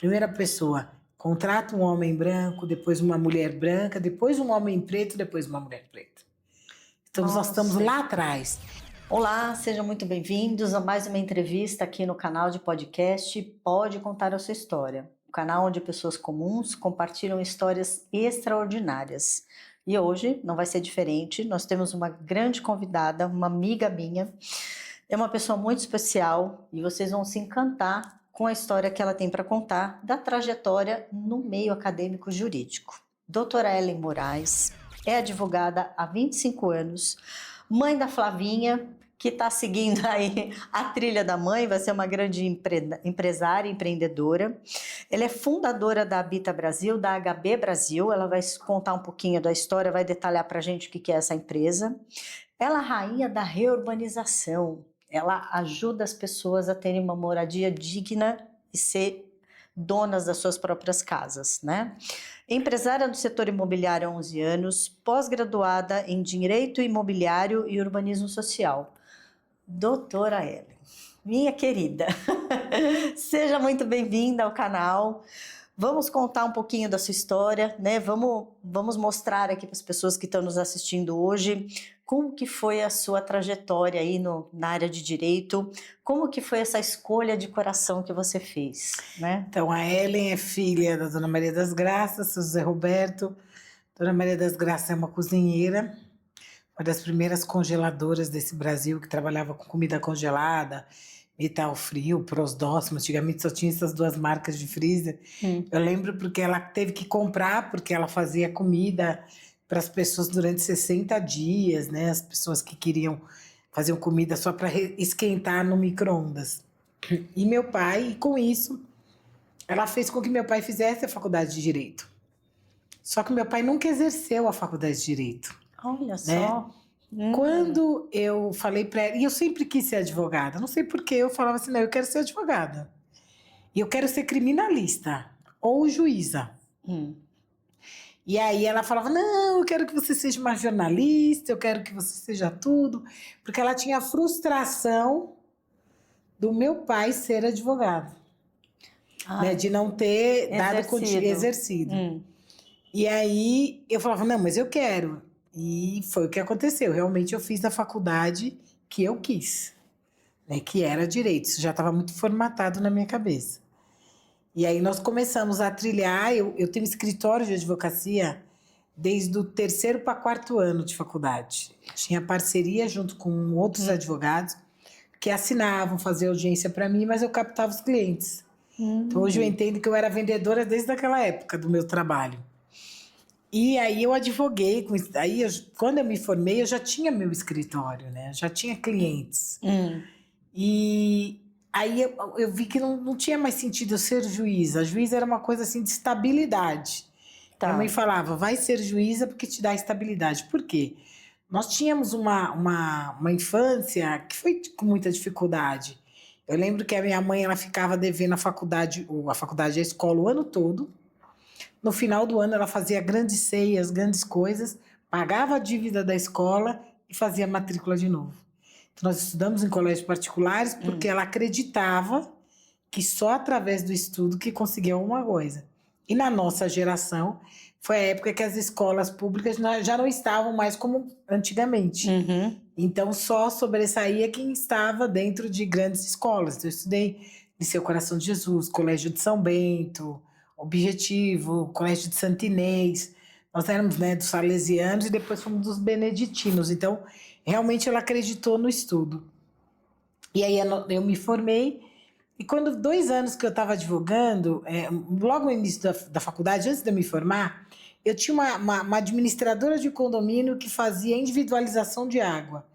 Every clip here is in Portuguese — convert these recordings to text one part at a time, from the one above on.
Primeira pessoa, contrata um homem branco, depois uma mulher branca, depois um homem preto, depois uma mulher preta. Então nós estamos Nossa. lá atrás. Olá, sejam muito bem-vindos a mais uma entrevista aqui no canal de podcast Pode Contar a Sua História, o canal onde pessoas comuns compartilham histórias extraordinárias. E hoje não vai ser diferente, nós temos uma grande convidada, uma amiga minha, é uma pessoa muito especial e vocês vão se encantar com a história que ela tem para contar da trajetória no meio acadêmico jurídico. Doutora Ellen Moraes é advogada há 25 anos, mãe da Flavinha, que está seguindo aí a trilha da mãe, vai ser uma grande empresária, empreendedora. Ela é fundadora da Habita Brasil, da HB Brasil. Ela vai contar um pouquinho da história, vai detalhar para a gente o que é essa empresa. Ela é a rainha da reurbanização. Ela ajuda as pessoas a terem uma moradia digna e ser donas das suas próprias casas, né? Empresária do setor imobiliário há 11 anos, pós-graduada em Direito Imobiliário e Urbanismo Social. Doutora Ellen, minha querida, seja muito bem-vinda ao canal. Vamos contar um pouquinho da sua história, né? Vamos mostrar aqui para as pessoas que estão nos assistindo hoje como que foi a sua trajetória aí na área de direito, como que foi essa escolha de coração que você fez, né? Então, a Ellen é filha da Dona Maria das Graças, seu José Roberto. Dona Maria das Graças é uma cozinheira, uma das primeiras congeladoras desse Brasil, que trabalhava com comida congelada, metal frio, Prosdóximo. Antigamente só tinha essas duas marcas de freezer. Eu lembro porque ela teve que comprar, porque ela fazia comida para as pessoas durante 60 dias, né? As pessoas que queriam fazer comida só para esquentar no micro-ondas. E meu pai, e com isso, ela fez com que meu pai fizesse a faculdade de Direito. Só que meu pai nunca exerceu a faculdade de Direito. Olha só. Quando eu falei para ela, e eu sempre quis ser advogada, não sei porquê, eu falava assim, não, eu quero ser advogada. E eu quero ser criminalista ou juíza. E aí ela falava, não, eu quero que você seja uma jornalista, eu quero que você seja tudo. Porque ela tinha a frustração do meu pai ser advogado. Né, de não ter dado exercido. E aí eu falava, não, mas eu quero. E foi o que aconteceu. Realmente eu fiz a faculdade que eu quis, né, que era direito. Isso já estava muito formatado na minha cabeça. E aí nós começamos a trilhar. Eu tenho escritório de advocacia desde o 3º para 4º ano de faculdade. Tinha parceria junto com outros advogados que assinavam, faziam audiência para mim, mas eu captava os clientes. Então hoje eu entendo que eu era vendedora desde aquela época do meu trabalho. E aí eu advoguei, quando eu me formei eu já tinha meu escritório, né? Já tinha clientes. E aí eu vi que não tinha mais sentido eu ser juíza. A juíza era uma coisa assim de estabilidade. Tá. Minha mãe falava, vai ser juíza porque te dá estabilidade. Por quê? Nós tínhamos uma infância que foi com muita dificuldade. Eu lembro que a minha mãe ela ficava devendo a faculdade e a escola o ano todo. No final do ano ela fazia grandes ceias, grandes coisas, pagava a dívida da escola e fazia matrícula de novo. Então nós estudamos em colégios particulares porque ela acreditava que só através do estudo que conseguia alguma coisa. E na nossa geração foi a época que as escolas públicas já não estavam mais como antigamente. Então só sobressaía quem estava dentro de grandes escolas. Então, eu estudei Liceu Coração de Jesus, Colégio de São Bento, Objetivo, Colégio de Santo Inês. Nós éramos, né, dos salesianos e depois fomos dos beneditinos. Então, realmente ela acreditou no estudo. E aí eu me formei. E quando 2 anos que eu estava advogando, logo no início da faculdade, antes de eu me formar, eu tinha uma administradora de condomínio que fazia individualização de água.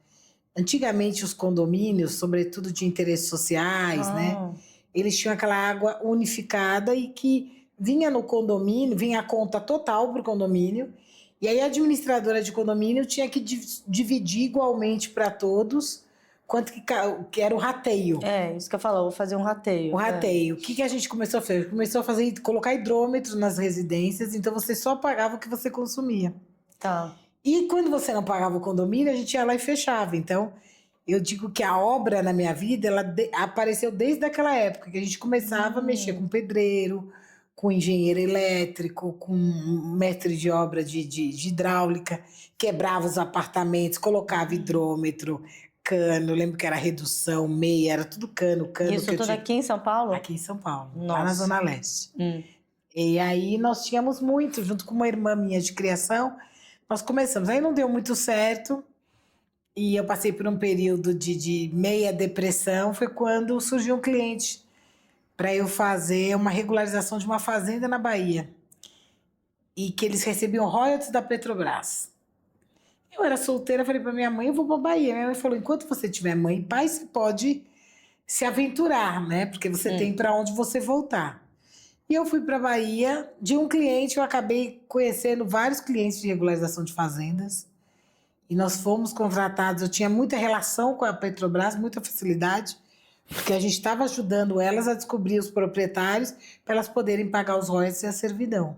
Antigamente os condomínios, sobretudo de interesses sociais, né, eles tinham aquela água unificada e que vinha no condomínio, vinha a conta total para o condomínio, e aí a administradora de condomínio tinha que dividir igualmente para todos quanto que era o rateio. Isso que eu falo, vou fazer um rateio. O rateio. O que a gente começou a fazer? Começou a colocar hidrômetros nas residências, então você só pagava o que você consumia. Tá. E quando você não pagava o condomínio, a gente ia lá e fechava. Então, eu digo que a obra na minha vida, ela apareceu desde aquela época, que a gente começava a mexer com pedreiro, com engenheiro elétrico, com mestre de obra de hidráulica, quebrava os apartamentos, colocava hidrômetro, cano, eu lembro que era redução, meia, era tudo cano. Isso tudo aqui em São Paulo? Aqui em São Paulo, Nossa. lá na Zona Leste. E aí nós tínhamos muito, junto com uma irmã minha de criação, nós começamos. Aí não deu muito certo, e eu passei por um período de meia depressão, foi quando surgiu um cliente para eu fazer uma regularização de uma fazenda na Bahia. E que eles recebiam royalties da Petrobras. Eu era solteira, falei para minha mãe, eu vou para Bahia. Minha mãe falou, enquanto você tiver mãe e pai, você pode se aventurar, né? Porque você tem para onde você voltar. E eu fui para Bahia, de um cliente, eu acabei conhecendo vários clientes de regularização de fazendas. E nós fomos contratados, eu tinha muita relação com a Petrobras, muita facilidade, porque a gente estava ajudando elas a descobrir os proprietários para elas poderem pagar os royalties e a servidão.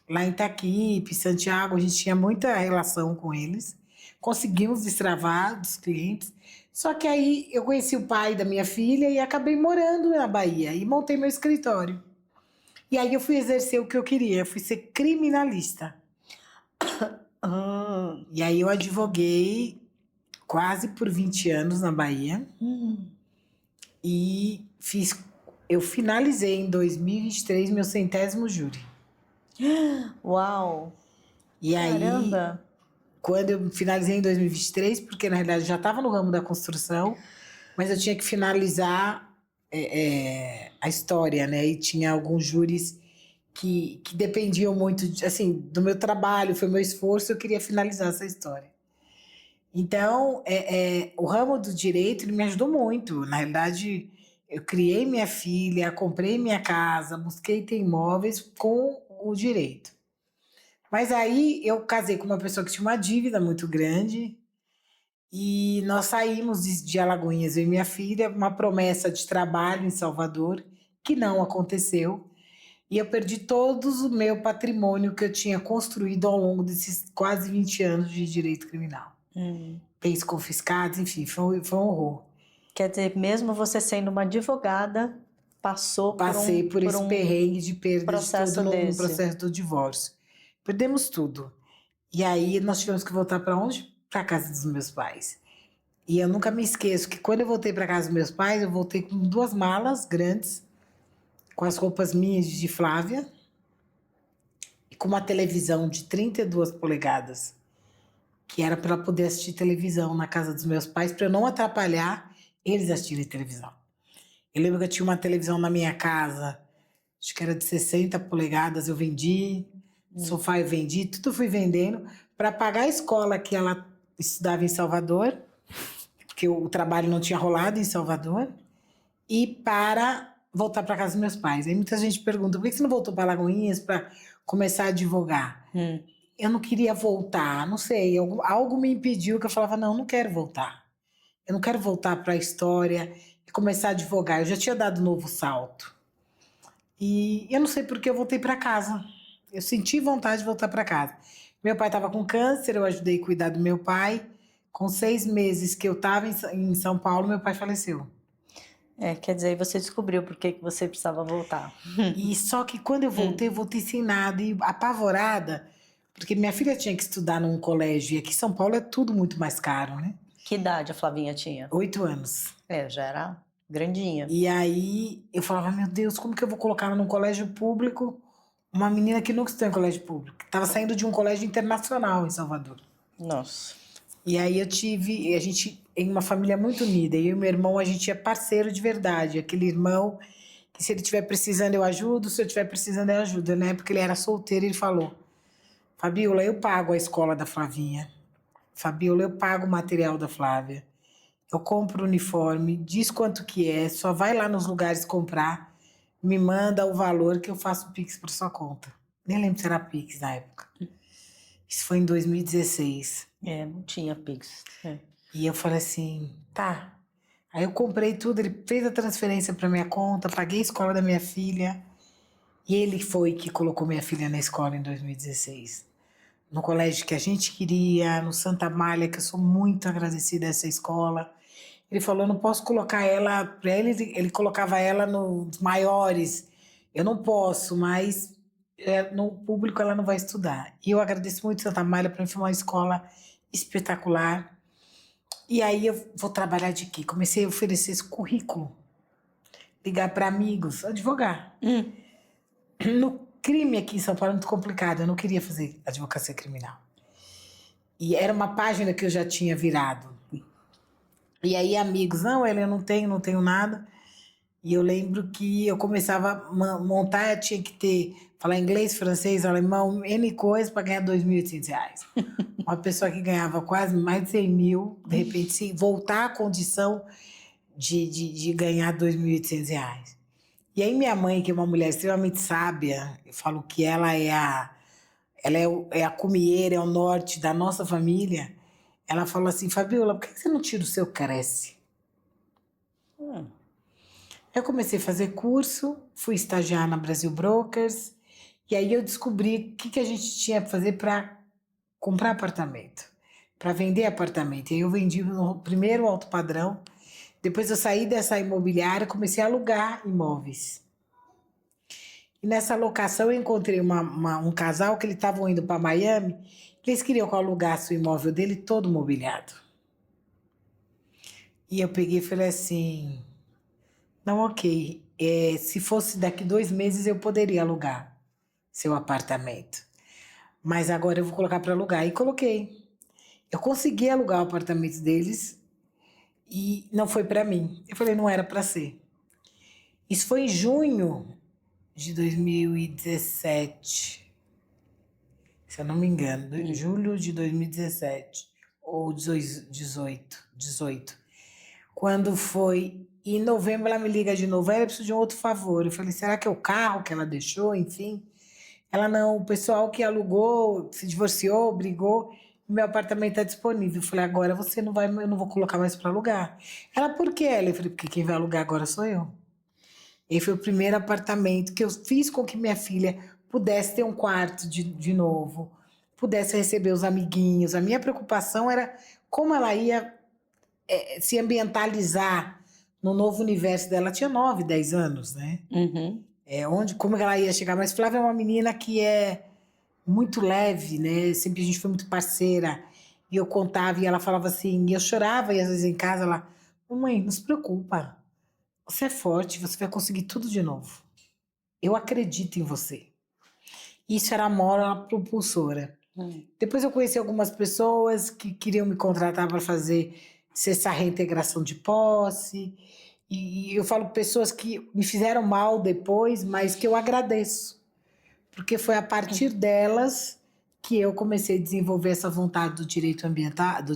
Lá em Itaquipe, Santiago, a gente tinha muita relação com eles. Conseguimos destravar dos clientes. Só que aí eu conheci o pai da minha filha e acabei morando na Bahia e montei meu escritório. E aí eu fui exercer o que eu queria, eu fui ser criminalista. E aí eu advoguei quase por 20 anos na Bahia. E eu finalizei em 2023 meu 100º júri. Uau! E aí, caramba! Quando eu finalizei em 2023, porque na realidade eu já estava no ramo da construção, mas eu tinha que finalizar a história, né? E tinha alguns júris que dependiam muito, assim, do meu trabalho, foi meu esforço, eu queria finalizar essa história. Então, o ramo do direito ele me ajudou muito. Na realidade, eu criei minha filha, comprei minha casa, busquei ter imóveis com o direito. Mas aí eu casei com uma pessoa que tinha uma dívida muito grande e nós saímos de Alagoinhas, eu e minha filha, uma promessa de trabalho em Salvador, que não aconteceu. E eu perdi todo o meu patrimônio que eu tinha construído ao longo desses quase 20 anos de direito criminal. Bens confiscados, enfim, foi um horror. Quer dizer, mesmo você sendo uma advogada, Passei por esse perrengue de perda de tudo no processo do divórcio. Perdemos tudo. E aí nós tivemos que voltar para onde? Para a casa dos meus pais. E eu nunca me esqueço que quando eu voltei para casa dos meus pais, eu voltei com 2 malas grandes, com as roupas minhas de Flávia, e com uma televisão de 32 polegadas, que era para poder assistir televisão na casa dos meus pais, para eu não atrapalhar eles assistirem televisão. Eu lembro que eu tinha uma televisão na minha casa, acho que era de 60 polegadas, eu vendi, sofá eu vendi, tudo fui vendendo para pagar a escola que ela estudava em Salvador, porque o trabalho não tinha rolado em Salvador, e para voltar para casa dos meus pais. Aí muita gente pergunta, por que você não voltou para Alagoinhas para começar a advogar? Eu não queria voltar, não sei, algo me impediu que eu falava, não quero voltar. Eu não quero voltar para a história e começar a advogar. Eu já tinha dado um novo salto. E eu não sei por que eu voltei para casa. Eu senti vontade de voltar para casa. Meu pai estava com câncer, eu ajudei a cuidar do meu pai. Com 6 meses que eu estava em São Paulo, meu pai faleceu. Quer dizer, você descobriu por que você precisava voltar. E só que quando eu voltei sem nada e apavorada, porque minha filha tinha que estudar num colégio, e aqui em São Paulo é tudo muito mais caro, né? Que idade a Flavinha tinha? 8 anos. Já era grandinha. E aí eu falava, meu Deus, como que eu vou colocar ela num colégio público? Uma menina que nunca estudou em colégio público. Estava saindo de um colégio internacional em Salvador. Nossa. E aí a gente, em uma família muito unida, eu e meu irmão, a gente é parceiro de verdade. Aquele irmão que se ele estiver precisando eu ajudo, se eu estiver precisando eu ajudo, né? Porque ele era solteiro, ele falou, Fabiola, eu pago a escola da Flavinha. Fabiola, eu pago o material da Flávia. Eu compro o uniforme, diz quanto que é, só vai lá nos lugares comprar, me manda o valor que eu faço o Pix por sua conta. Nem lembro se era Pix na época. Isso foi em 2016. Não tinha Pix. E eu falei assim, tá. Aí eu comprei tudo, ele fez a transferência para minha conta, paguei a escola da minha filha. E ele foi que colocou minha filha na escola em 2016. No colégio que a gente queria, no Santa Amália, que eu sou muito agradecida a essa escola. Ele falou, eu não posso colocar ela para ele colocava ela nos maiores. Eu não posso, mas no público ela não vai estudar. E eu agradeço muito Santa Amália, para mim foi uma escola espetacular. E aí eu vou trabalhar de quê? Comecei a oferecer esse currículo, ligar para amigos, advogar. No crime aqui em São Paulo é muito complicado, eu não queria fazer advocacia criminal. E era uma página que eu já tinha virado. E aí amigos, não, eu não tenho nada. E eu lembro que eu começava a montar, eu tinha que falar inglês, francês, alemão, N coisas para ganhar R$2.800. Uma pessoa que ganhava quase mais de 100 mil, de repente, se voltar à condição de ganhar R$2.800. E aí minha mãe, que é uma mulher extremamente sábia, eu falo que ela é a cumieira, é o norte da nossa família, ela falou assim, Fabiola, por que você não tira o seu Cresce? Eu comecei a fazer curso, fui estagiar na Brasil Brokers, e aí eu descobri o que a gente tinha para fazer para comprar apartamento, para vender apartamento. E aí eu vendi no primeiro alto padrão, depois eu saí dessa imobiliária, comecei a alugar imóveis. E nessa locação eu encontrei um casal que eles estavam indo para Miami, eles queriam que eu alugasse o imóvel dele todo mobiliado. E eu peguei e falei assim, não, ok, se fosse daqui 2 meses eu poderia alugar seu apartamento, mas agora eu vou colocar para alugar. E coloquei. Eu consegui alugar o apartamento deles e não foi para mim. Eu falei, não era para ser. Isso foi em junho de 2017, se eu não me engano, em julho de 2017, ou 18. Quando foi em novembro, ela me liga de novo, ela precisa de um outro favor. Eu falei, será que é o carro que ela deixou, enfim? Ela, não, o pessoal que alugou se divorciou, brigou, meu apartamento está disponível. Eu falei, agora você não vai, eu não vou colocar mais para alugar. Ela, por quê? Eu falei, porque quem vai alugar agora sou eu. Esse foi o primeiro apartamento que eu fiz com que minha filha pudesse ter um quarto de novo, pudesse receber os amiguinhos. A minha preocupação era como ela ia se ambientalizar no novo universo dela. Ela tinha 9, 10 anos, né? Como ela ia chegar? Mas Flávia é uma menina que é muito leve, né? Sempre a gente foi muito parceira. E eu contava e ela falava assim, e eu chorava, e às vezes em casa ela, mamãe, não se preocupa. Você é forte, você vai conseguir tudo de novo. Eu acredito em você. Isso era a mola propulsora. Depois eu conheci algumas pessoas que queriam me contratar para fazer essa reintegração de posse. E eu falo pessoas que me fizeram mal depois, mas que eu agradeço. Porque foi a partir delas que eu comecei a desenvolver essa vontade do direito ambiental, do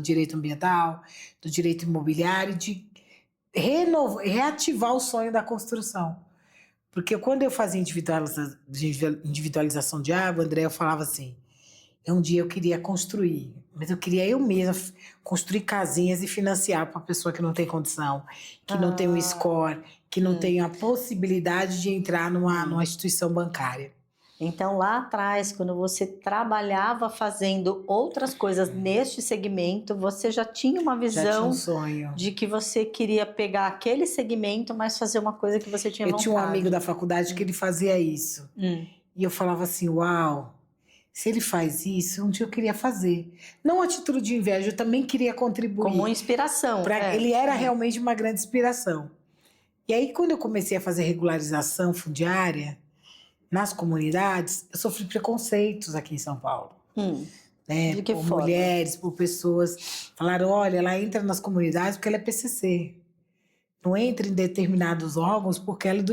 direito imobiliário, de reativar o sonho da construção. Porque quando eu fazia individualização de água, André, eu falava assim, um dia eu queria construir, mas eu queria eu mesma construir casinhas e financiar para uma pessoa que não tem condição, que não tem um score, que não tem a possibilidade de entrar numa instituição bancária. Então, lá atrás, quando você trabalhava fazendo outras coisas neste segmento, você já tinha uma visão, já tinha um sonho de que você queria pegar aquele segmento, mas fazer uma coisa que você tinha vontade. Eu tinha um amigo da faculdade que ele fazia isso. E eu falava assim, uau, se ele faz isso, um dia eu queria fazer. Não a título de inveja, eu também queria contribuir. Como inspiração. Ele era realmente uma grande inspiração. E aí, quando eu comecei a fazer regularização fundiária, nas comunidades, eu sofri preconceitos aqui em São Paulo. Né? Por mulheres, por pessoas. Falaram, olha, ela entra nas comunidades porque ela é PCC. Não entra em determinados órgãos porque ela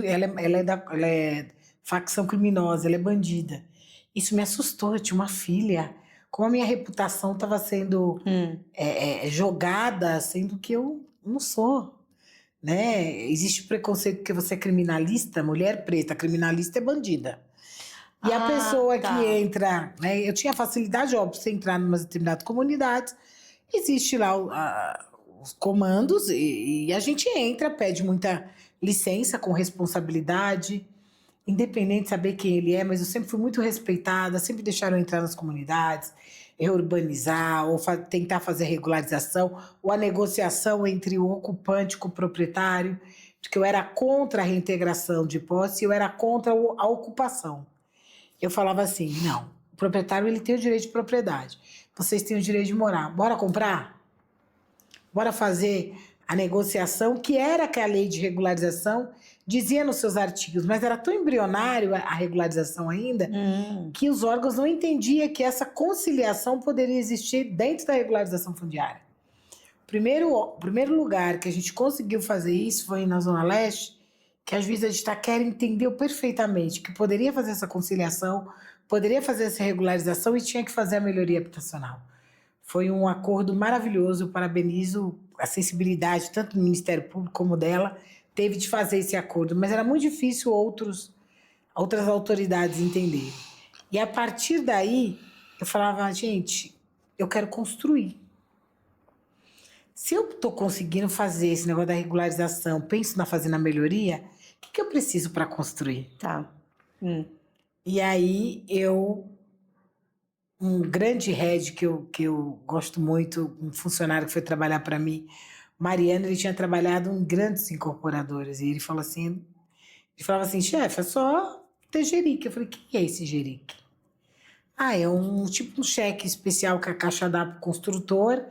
é facção criminosa, ela é bandida. Isso me assustou, eu tinha uma filha. Como a minha reputação estava sendo jogada, sendo que eu não sou. Né? Existe preconceito porque você é criminalista, mulher preta, criminalista é bandida. E a pessoa que entra, né? Eu tinha facilidade, óbvio, você entrar em umas determinadas comunidades, existe lá os comandos e a gente entra, pede muita licença com responsabilidade, independente de saber quem ele é, mas eu sempre fui muito respeitada, sempre deixaram eu entrar nas comunidades. reurbanizar, ou tentar fazer regularização, ou a negociação entre o ocupante com o proprietário, porque eu era contra a reintegração de posse, eu era contra a ocupação. Eu falava assim, não, o proprietário ele tem o direito de propriedade, vocês têm o direito de morar, bora comprar? Bora fazer a negociação, que era que a lei de regularização dizia nos seus artigos, mas era tão embrionário a regularização ainda, que os órgãos não entendiam que essa conciliação poderia existir dentro da regularização fundiária. O primeiro lugar que a gente conseguiu fazer isso foi na Zona Leste, que a juíza de Itaquera entendeu perfeitamente que poderia fazer essa conciliação, poderia fazer essa regularização e tinha que fazer a melhoria habitacional. Foi um acordo maravilhoso, eu parabenizo a sensibilidade tanto do Ministério Público como dela, teve de fazer esse acordo, mas era muito difícil outras autoridades entenderem. E a partir daí, eu falava, gente, eu quero construir. Se eu estou conseguindo fazer esse negócio da regularização, penso na fazendo a melhoria, o que eu preciso para construir? Tá. E aí, um grande head que eu gosto muito, um funcionário que foi trabalhar para mim, Mariano, ele tinha trabalhado em grandes incorporadoras, e ele falava assim, chefe, é só ter jerique. Eu falei, o que é esse jerique? É um cheque especial que a Caixa dá para o construtor,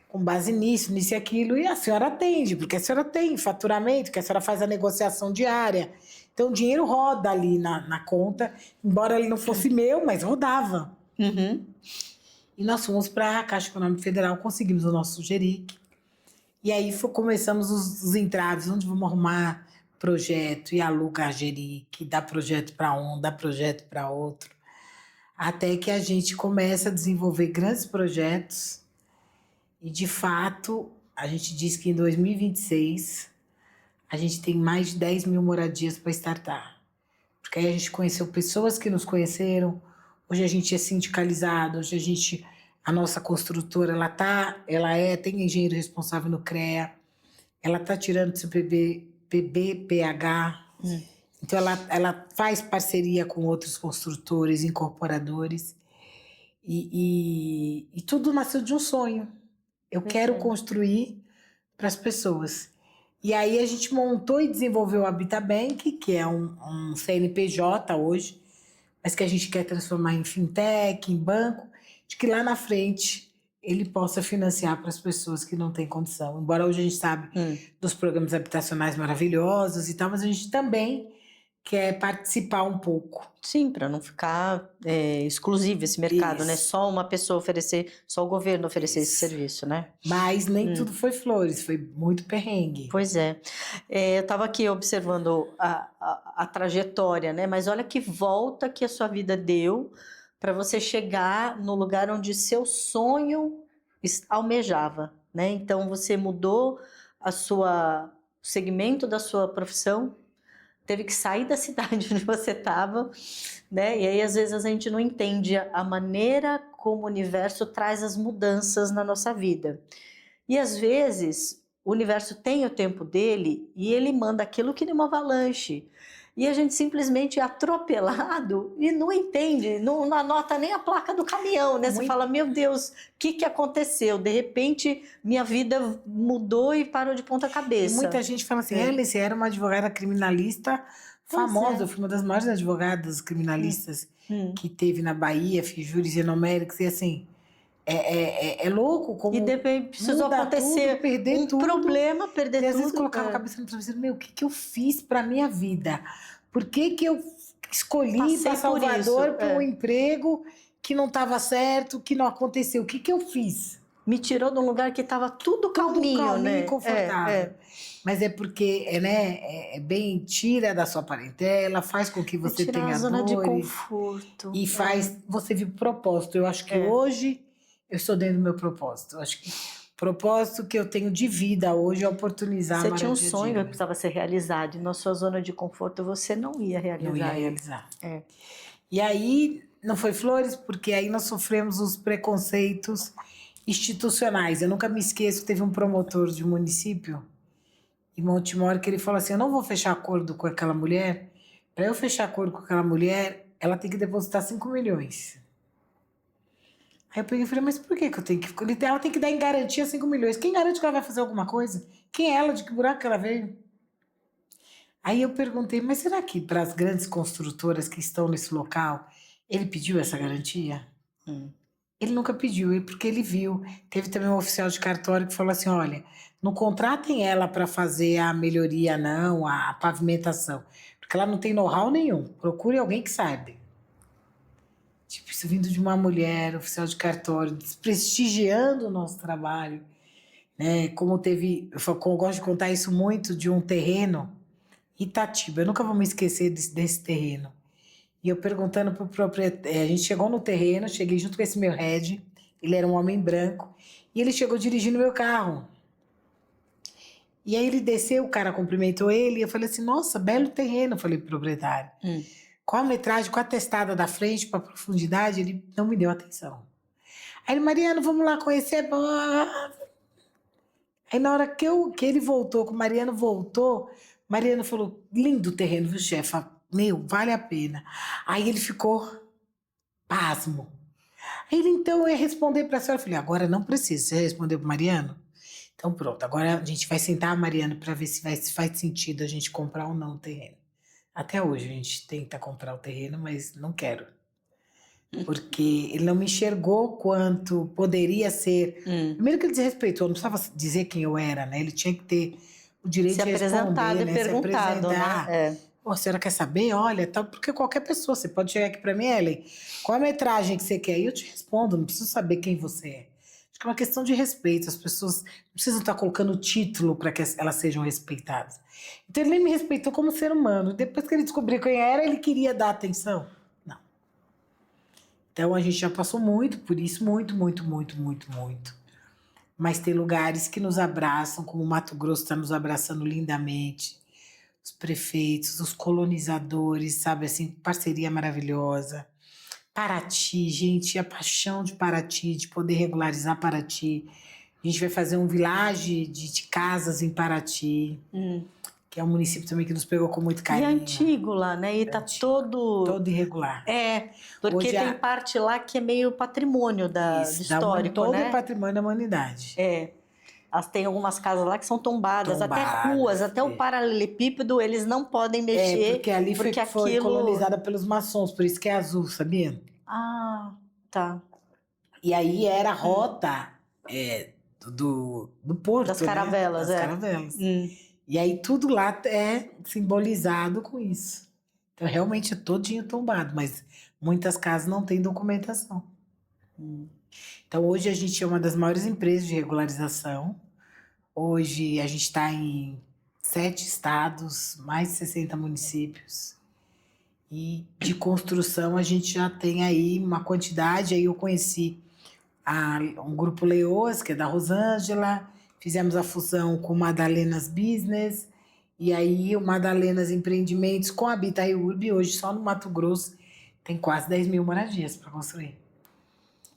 com base nisso e aquilo, e a senhora atende, porque a senhora tem faturamento, que a senhora faz a negociação diária. Então o dinheiro roda ali na conta, embora ele não fosse meu, mas rodava. E nós fomos para a Caixa Econômica Federal, conseguimos o nosso jerique. E aí começamos os entraves, onde vamos arrumar projeto e alugar jerique, dá projeto para um, dá projeto para outro. Até que a gente começa a desenvolver grandes projetos e, de fato, a gente diz que em 2026 a gente tem mais de 10 mil moradias para startar. Porque aí a gente conheceu pessoas que nos conheceram, hoje a gente é sindicalizado, hoje a nossa construtora, tem engenheiro responsável no CREA, ela está tirando seu PBPH, então ela faz parceria com outros construtores, incorporadores, e tudo nasceu de um sonho. Eu quero construir para as pessoas. E aí a gente montou e desenvolveu o Habitabank, que é um CNPJ hoje, mas que a gente quer transformar em fintech, em banco, de que lá na frente ele possa financiar para as pessoas que não têm condição. Embora hoje a gente sabe dos programas habitacionais maravilhosos e tal, mas a gente também quer participar um pouco. Sim, para não ficar exclusivo esse mercado, né? Só uma pessoa oferecer, só o governo oferecer esse serviço, né? Mas nem tudo foi flores, foi muito perrengue. Pois é. Eu estava aqui observando a trajetória, né? Mas olha que volta que a sua vida deu para você chegar no lugar onde seu sonho almejava, né? Então você mudou o segmento da sua profissão, teve que sair da cidade onde você estava, né? E aí às vezes a gente não entende a maneira como o universo traz as mudanças na nossa vida. E às vezes o universo tem o tempo dele e ele manda aquilo que nem uma avalanche. E a gente simplesmente é atropelado e não entende, não anota nem a placa do caminhão, né? Você fala, meu Deus, o que aconteceu? De repente, minha vida mudou e parou de ponta cabeça. E muita gente fala assim, Alice era uma advogada criminalista famosa, eu fui uma das maiores advogadas criminalistas que teve na Bahia, fiz júris enuméricos, e assim, é louco como e depois precisou acontecer tudo, perder tudo. Problema, perder tudo. E às vezes colocava a cabeça no travesseiro, o que eu fiz para minha vida? Por que eu escolhi para Salvador para um emprego que não estava certo, que não aconteceu? O que eu fiz? Me tirou de um lugar que estava tudo calminho, né? E confortável. Mas é porque, bem, tira da sua parentela, faz com que você tenha a zona dores, de conforto. E faz você vir pro propósito. Eu acho que hoje eu estou dentro do meu propósito. Eu acho que o propósito que eu tenho de vida hoje é oportunizar a Você tinha um sonho que precisava ser realizado, e na sua zona de conforto você não ia realizar. Não ia realizar. E aí, não foi flores, porque aí nós sofremos os preconceitos institucionais. Eu nunca me esqueço, teve um promotor de município em Montemor que ele falou assim, eu não vou fechar acordo com aquela mulher, para eu fechar acordo com aquela mulher, ela tem que depositar 5 milhões. Aí eu peguei e falei, mas por que eu tenho que... Ela tem que dar em garantia 5 milhões. Quem garante que ela vai fazer alguma coisa? Quem é ela? De que buraco que ela veio? Aí eu perguntei, mas será que para as grandes construtoras que estão nesse local, ele pediu essa garantia? Ele nunca pediu, porque ele viu. Teve também um oficial de cartório que falou assim, olha, não contratem ela para fazer a melhoria não, a pavimentação, porque ela não tem know-how nenhum. Procure alguém que saiba. Tipo, isso vindo de uma mulher, oficial de cartório, desprestigiando o nosso trabalho. Né? Como teve, eu gosto de contar isso muito, de um terreno, Itatiba, eu nunca vou me esquecer desse terreno. E eu perguntando pro proprietário, a gente chegou no terreno, cheguei junto com esse meu head, ele era um homem branco, e ele chegou dirigindo meu carro. E aí ele desceu, o cara cumprimentou ele, e eu falei assim, nossa, belo terreno, eu falei pro proprietário. Qual a metragem, qual a testada da frente para profundidade? Ele não me deu atenção. Aí ele, Mariano, vamos lá conhecer. Aí na hora que ele voltou, que o Mariano voltou, Mariano falou, lindo terreno, viu, chefe? Meu, vale a pena. Aí ele ficou pasmo. Aí ele, então, eu ia responder para a senhora. Eu falei, agora não precisa, você respondeu para o Mariano? Então pronto, agora a gente vai sentar, Mariano, para ver se faz sentido a gente comprar ou não o terreno. Até hoje a gente tenta comprar o terreno, mas não quero. Porque ele não me enxergou quanto poderia ser. Primeiro que ele desrespeitou, não precisava dizer quem eu era, né? Ele tinha que ter o direito de responder, né? Se apresentar. Né? A senhora quer saber? Olha, tá, porque qualquer pessoa, você pode chegar aqui para mim, Ellen, qual a metragem que você quer? E eu te respondo, não preciso saber quem você é. Acho que é uma questão de respeito, as pessoas não precisam estar colocando título para que elas sejam respeitadas. Então ele nem me respeitou como ser humano. Depois que ele descobriu quem era, ele queria dar atenção. Não. Então a gente já passou muito por isso, muito. Mas tem lugares que nos abraçam, como o Mato Grosso está nos abraçando lindamente. Os prefeitos, os colonizadores, sabe, assim, parceria maravilhosa. Paraty, gente, a paixão de Paraty, de poder regularizar Paraty. A gente vai fazer um village de casas em Paraty, que é um município também que nos pegou com muito carinho. E é antigo lá, né? E tá todo irregular. Porque hoje tem parte lá que é meio patrimônio histórico, todo né? Todo patrimônio da humanidade. Tem algumas casas lá que são tombadas, até ruas, até o paralelepípedo, eles não podem mexer. Porque ali foi colonizada pelos maçons, por isso que é azul, sabia? Ah, tá. E aí era a rota do porto, das caravelas, né? Das caravelas. E aí tudo lá é simbolizado com isso. Então realmente é todinho tombado, mas muitas casas não têm documentação. Então, hoje a gente é uma das maiores empresas de regularização. Hoje a gente está em 7 estados, mais de 60 municípios. E de construção a gente já tem aí uma quantidade. Aí eu conheci um grupo Leoas, que é da Rosângela. Fizemos a fusão com o Madalenas Business. E aí o Madalenas Empreendimentos com a Habitae Urb. Hoje só no Mato Grosso tem quase 10 mil moradias para construir.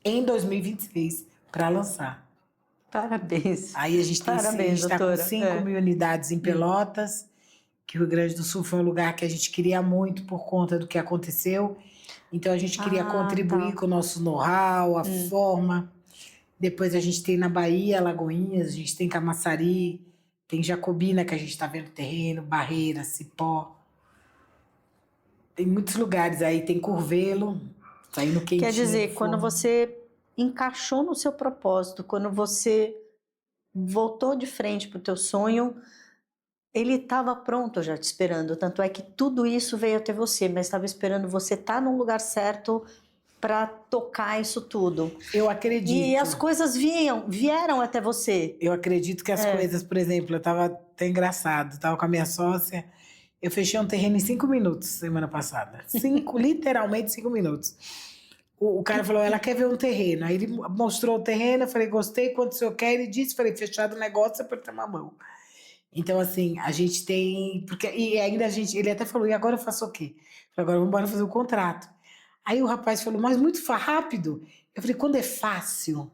Em 2026, para lançar. Parabéns. Aí a gente está com 5 mil unidades em Pelotas, que o Rio Grande do Sul foi um lugar que a gente queria muito por conta do que aconteceu. Então a gente queria contribuir com o nosso know-how, a forma. Depois a gente tem na Bahia, Lagoinhas, a gente tem Camaçari, tem Jacobina, que a gente está vendo terreno, Barreira, Cipó. Tem muitos lugares aí, tem Curvelo. Saindo quentinho. Quer dizer, quando você encaixou no seu propósito, quando você voltou de frente para o teu sonho, ele estava pronto já te esperando. Tanto é que tudo isso veio até você, mas estava esperando você estar no lugar certo para tocar isso tudo. Eu acredito. E as coisas vieram até você. Eu acredito que as coisas, por exemplo, eu estava até engraçado, estava com a minha sócia. Eu fechei um terreno em 5 minutos semana passada. Literalmente 5 minutos. O cara falou, ela quer ver um terreno. Aí ele mostrou o terreno, eu falei, gostei, quanto o senhor quer? Ele disse, falei, fechado o negócio, apertei uma mão. Então, assim, a gente tem... E ainda ele até falou, e agora eu faço o quê? Eu falei, agora vamos embora fazer o contrato. Aí o rapaz falou, mas muito rápido. Eu falei, quando é fácil,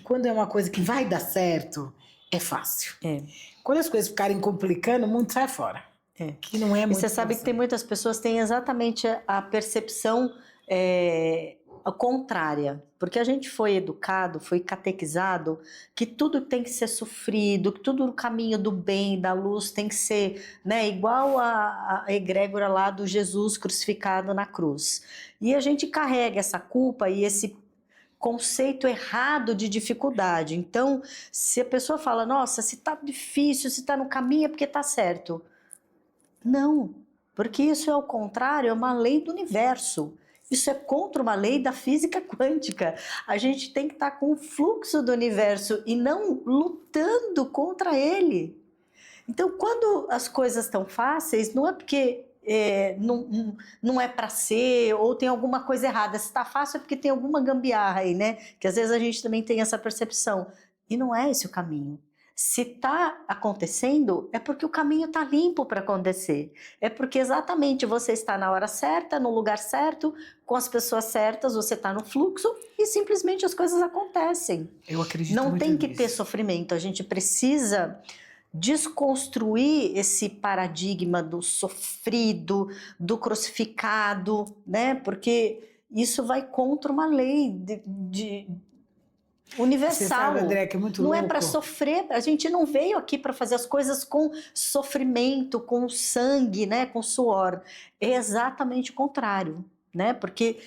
quando é uma coisa que vai dar certo, é fácil. Quando as coisas ficarem complicando, o mundo sai fora. Que não é muito. E você sabe que tem muitas pessoas que têm exatamente a percepção a contrária, porque a gente foi educado, foi catequizado que tudo tem que ser sofrido, que tudo no caminho do bem, da luz tem que ser, né, igual a egrégora lá do Jesus crucificado na cruz. E a gente carrega essa culpa e esse conceito errado de dificuldade. Então, se a pessoa fala, nossa, se tá difícil, se tá no caminho é porque tá certo. Não, porque isso é o contrário, é uma lei do universo. Isso é contra uma lei da física quântica. A gente tem que estar com o fluxo do universo e não lutando contra ele. Então, quando as coisas estão fáceis, não é porque não é para ser ou tem alguma coisa errada. Se está fácil é porque tem alguma gambiarra aí, né? Que às vezes a gente também tem essa percepção. E não é esse o caminho. Se está acontecendo, é porque o caminho está limpo para acontecer. É porque exatamente você está na hora certa, no lugar certo, com as pessoas certas, você está no fluxo e simplesmente as coisas acontecem. Eu acredito Não muito tem que nisso. ter sofrimento, a gente precisa desconstruir esse paradigma do sofrido, do crucificado, né? Porque isso vai contra uma lei universal. Você sabe, André, que é muito não louco. É para sofrer, a gente não veio aqui para fazer as coisas com sofrimento, com sangue, né? Com suor. É exatamente o contrário, né? Porque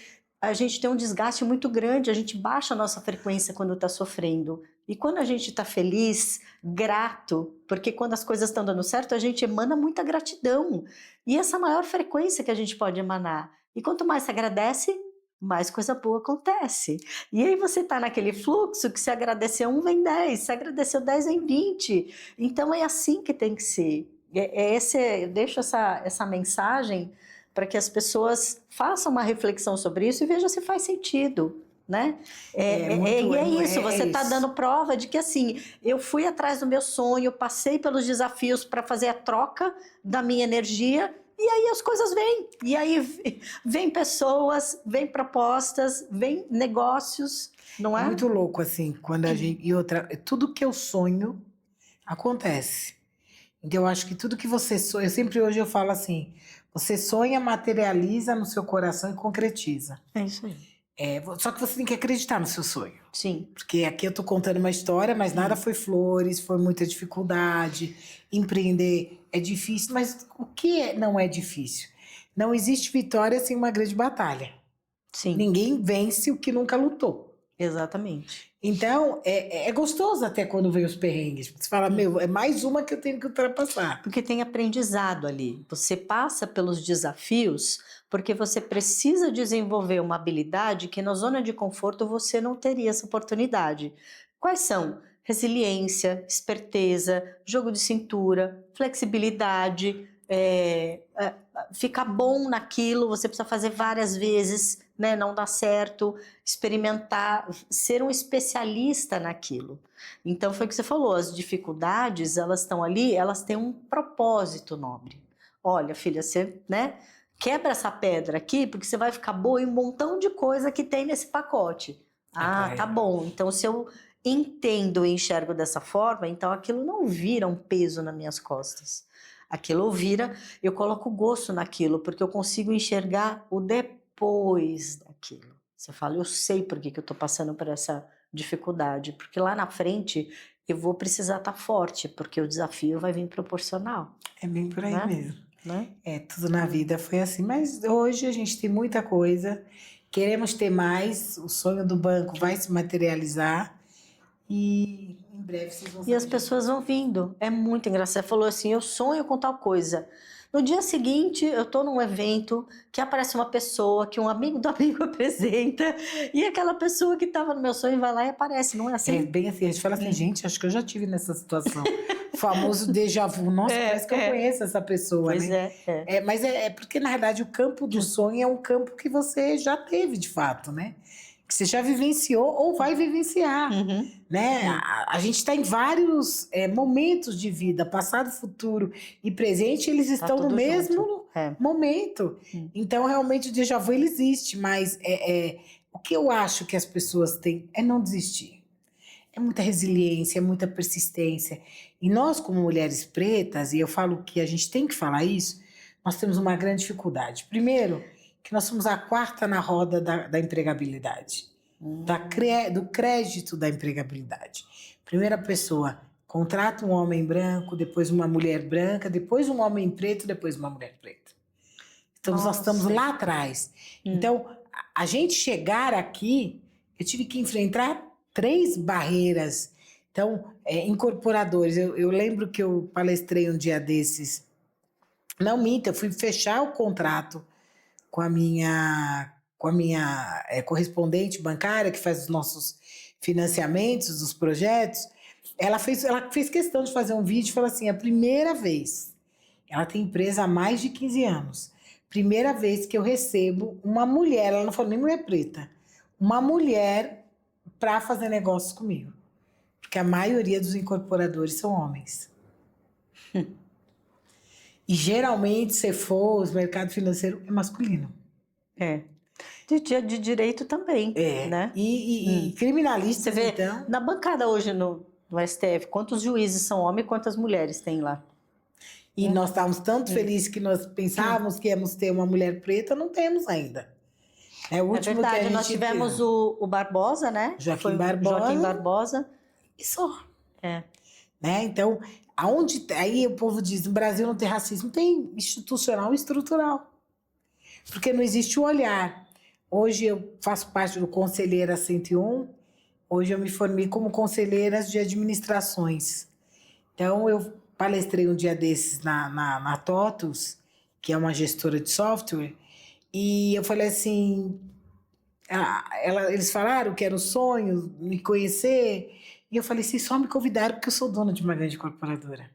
a gente tem um desgaste muito grande, a gente baixa a nossa frequência quando está sofrendo. E quando a gente está feliz, grato, porque quando as coisas estão dando certo, a gente emana muita gratidão. E essa é a maior frequência que a gente pode emanar. E quanto mais se agradece, mais coisa boa acontece. E aí você está naquele fluxo que se agradecer 1, vem 10, se agradeceu 10, vem 20. Então é assim que tem que ser. Eu deixo essa mensagem para que as pessoas façam uma reflexão sobre isso e vejam se faz sentido, né? Você está dando prova de que assim, eu fui atrás do meu sonho, passei pelos desafios para fazer a troca da minha energia e aí as coisas vêm. E aí vem pessoas, vem propostas, vem negócios, não é? É muito louco assim, quando a gente tudo que eu sonho acontece. Então eu acho que tudo que você sonha, hoje eu falo assim, você sonha, materializa no seu coração e concretiza. É isso aí. Só que você tem que acreditar no seu sonho. Sim. Porque aqui eu tô contando uma história, mas nada foi flores, foi muita dificuldade. Empreender é difícil, mas o que não é difícil? Não existe vitória sem uma grande batalha. Sim. Ninguém vence o que nunca lutou. Exatamente. Então, é gostoso até quando vem os perrengues. Porque você fala, meu, é mais uma que eu tenho que ultrapassar. Porque tem aprendizado ali. Você passa pelos desafios porque você precisa desenvolver uma habilidade que na zona de conforto você não teria essa oportunidade. Quais são? Resiliência, esperteza, jogo de cintura, flexibilidade, ficar bom naquilo, você precisa fazer várias vezes, né? Não dá certo, experimentar, ser um especialista naquilo. Então foi o que você falou, as dificuldades, elas estão ali, elas têm um propósito nobre. Olha, filha, você, né, quebra essa pedra aqui, porque você vai ficar boa em um montão de coisa que tem nesse pacote. Ah, tá bom. Então, se eu entendo e enxergo dessa forma, então aquilo não vira um peso nas minhas costas. Aquilo vira, eu coloco gosto naquilo, porque eu consigo enxergar o depois daquilo. Você fala, eu sei por que eu tô passando por essa dificuldade, porque lá na frente eu vou precisar estar forte, porque o desafio vai vir proporcional. É bem por aí, né? Mesmo. Né? Tudo na vida foi assim, mas hoje a gente tem muita coisa, queremos ter mais, o sonho do banco vai se materializar e em breve vocês vão saber. E as pessoas vão vindo, é muito engraçado. Você falou assim, eu sonho com tal coisa. No dia seguinte, eu tô num evento que aparece uma pessoa que um amigo do amigo apresenta e aquela pessoa que estava no meu sonho vai lá e aparece, não é assim? É bem assim, a gente fala assim, gente, acho que eu já tive nessa situação. O famoso déjà vu, nossa, parece que eu conheço essa pessoa, pois né? Mas é porque, na verdade, o campo do sonho é um campo que você já teve, de fato, né? Que você já vivenciou ou vai vivenciar, né? A gente está em vários momentos de vida, passado, futuro e presente, eles estão no mesmo momento. Então, realmente, o déjà vu, ele existe, mas o que eu acho que as pessoas têm é não desistir. É muita resiliência, é muita persistência. E nós, como mulheres pretas, e eu falo que a gente tem que falar isso, nós temos uma grande dificuldade. Primeiro, que nós somos a quarta na roda da empregabilidade, do crédito da empregabilidade. Primeira pessoa contrata um homem branco, depois uma mulher branca, depois um homem preto, depois uma mulher preta. Então, nós estamos lá atrás. Então, a gente chegar aqui, eu tive que enfrentar 3 barreiras. Então, incorporadores, eu lembro que eu palestrei um dia desses. Não, minta, eu fui fechar o contrato com a minha correspondente bancária, que faz os nossos financiamentos dos projetos. Ela fez questão de fazer um vídeo e falou assim, a primeira vez, ela tem empresa há mais de 15 anos, primeira vez que eu recebo uma mulher, ela não falou nem mulher preta, uma mulher para fazer negócios comigo. Porque a maioria dos incorporadores são homens. E geralmente, se for, o mercado financeiro é masculino. De direito também, né? E criminalistas, você vê, então... Na bancada hoje no STF, quantos juízes são homens e quantas mulheres tem lá? E nós estávamos tanto felizes que nós pensávamos que íamos ter uma mulher preta, não temos ainda. É o último verdade, que a gente nós tivemos teve. o Barbosa, né? Joaquim Barbosa. E só. Né? Então, aí o povo diz, no Brasil não tem racismo, tem institucional e estrutural. Porque não existe o olhar. Hoje eu faço parte do Conselheira 101, hoje eu me formei como conselheira de administrações. Então, eu palestrei um dia desses na TOTUS, que é uma gestora de software, e eu falei assim, eles falaram que era um sonho me conhecer, e eu falei assim, só me convidaram porque eu sou dona de uma grande corporadora.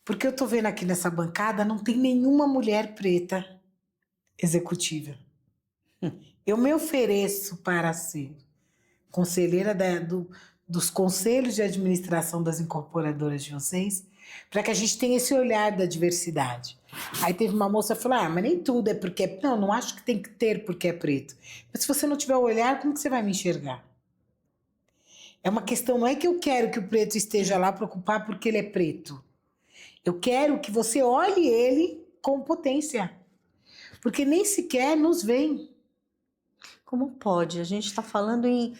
Porque eu tô vendo aqui nessa bancada, não tem nenhuma mulher preta executiva. Eu me ofereço para ser conselheira dos conselhos de administração das incorporadoras de vocês, para que a gente tenha esse olhar da diversidade. Aí teve uma moça que falou, mas nem tudo é porque é... Não acho que tem que ter porque é preto. Mas se você não tiver o olhar, como que você vai me enxergar? É uma questão, não é que eu quero que o preto esteja lá para ocupar porque ele é preto. Eu quero que você olhe ele com potência. Porque nem sequer nos vem. Como pode? A gente está falando em